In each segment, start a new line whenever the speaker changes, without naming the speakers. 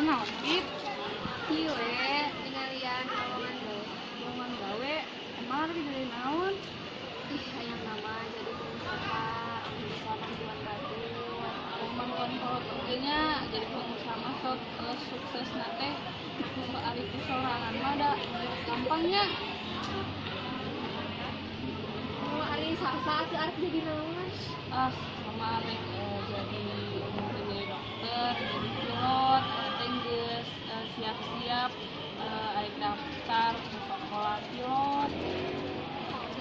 naon Ip?
Ieu we ningalian lowongan gawe.
Emang lagi dari naon?
Ih, hayang nama jadi pengusaha, bisa jual batur.
Mangkon kalau pentingnya jadi pengusaha mah sukses nate ari sorangan mah da gampangnya.
Oh, ari sasa teu arep jadi naon?
Sama ari jadi dokter, jadi pilot, penting geus siap-siap ari daftar ke sekolah pilot.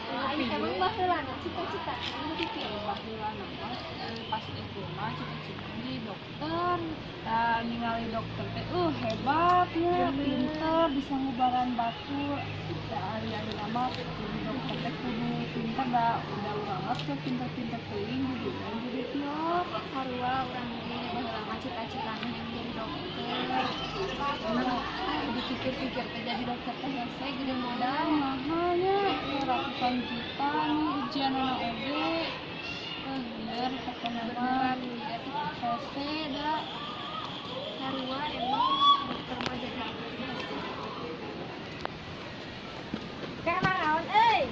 Aing emang baheulana cita-cita jadi pilot.
Baheulana pas SMA cita-cita jadi dokter. Ningali dokter teh hebat ya, pinter, bisa ngubaran batur. Ari nama jadi dokter teh kudu pinter da udah banget tuh pinter-pinter teuing jadi pilot.
Sarua urang ge baheula mah cita-citana yang jadi dokter.
Dipikir-pikir teh jadi dokter teh hese gede modal mahalnya ratusan juta nih ujian anak oge. Bener kata nama hese da.
Sarua emang dokter mah jadi kayak naon euy?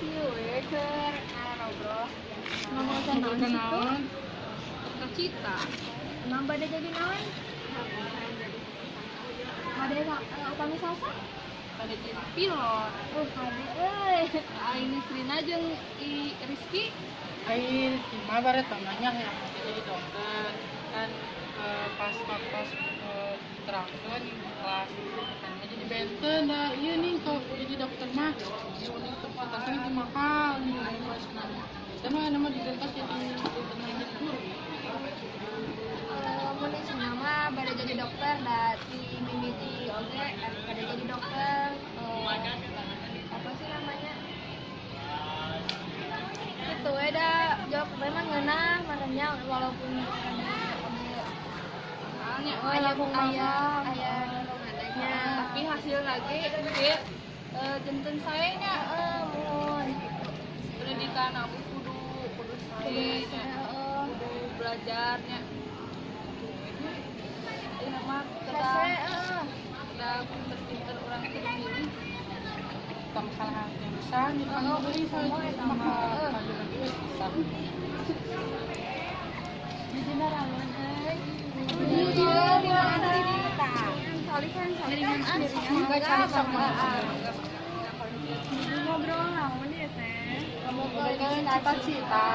Ieu we keur ngobrol.
Ngomong naon cita-cita
Emang bade jadi naon? Bade upami sasa?
pada jadi pilot.
Bade euy.
Aing istrina jeung Rizky
Air cuma baret namanya yang mau jadi dokter kan pas terangkan kelas kan jadi benten nah iya nih kalau jadi dokter mah ini kepantasan itu mahal nih mas nanya sama nama digentas jadi dokter jadi guru
Mun cenah mah bade jadi dokter da si mimiti oge bade jadi dokter. Apa sih namanya? Itu we da jawab memang ngeunah manehnya walaupun
soalnya
aya adanya
tapi hasil lagi ge jenten saya nya
mun
pendidikan aku kudu sae nya kudu belajarnya ini mah kita pinter-pinter orang teh ini
bukan masalah yang besar nih kan beli saja sama lagi besar
di Jinarangan
enggak cari sama
ngobrol naon ya teh
ngobrol cita-cita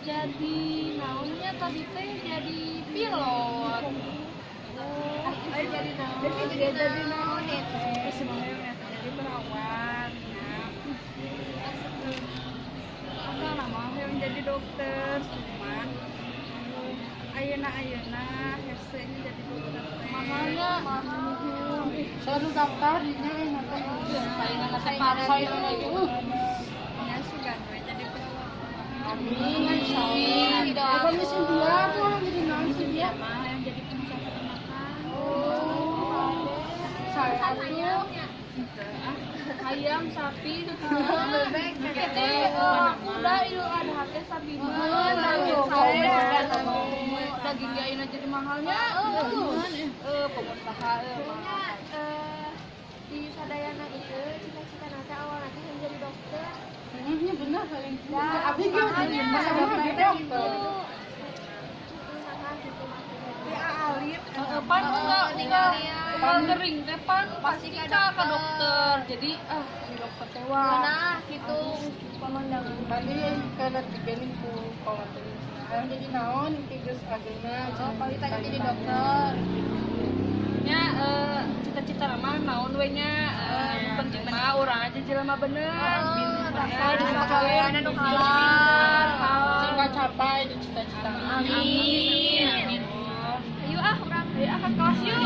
jadi naonnya tadi teh jadi pilot.
jadi naon jadi naon ya teh sebenarnya jadi perawat asal nama yang jadi dokter cuman ayeuna hese jadi dokter
Mahalnya
selalu daftar di nya
saingan teh parah itu.
ya sugan we jadi perawat
amin insyaallah apa mesin dia tuh jadi naon sih dia
mah yang jadi pengusaha peternakan.
saya tuh
Ayam, sapi,
bebek
udah itu ada hati sapi daging gain aja jadi mahalnya pengusaha
di sadayana itu cita-cita nanti awal nanti yang jadi dokter
ini benar paling abis gitu masa dokter
alit
pan tinggal kering teh pan pasti ke dokter jadi di dokter teh
nah gitu pemandangan
tadi karena digenin ku kalau yang jadi naon tigus agena
Palita jadi dokter
nya cita-cita mah naon we nya penting mah urang aja jelema bener
anu halal
sehingga capai di cita-cita
amin
ayo urang
akan kelas yuk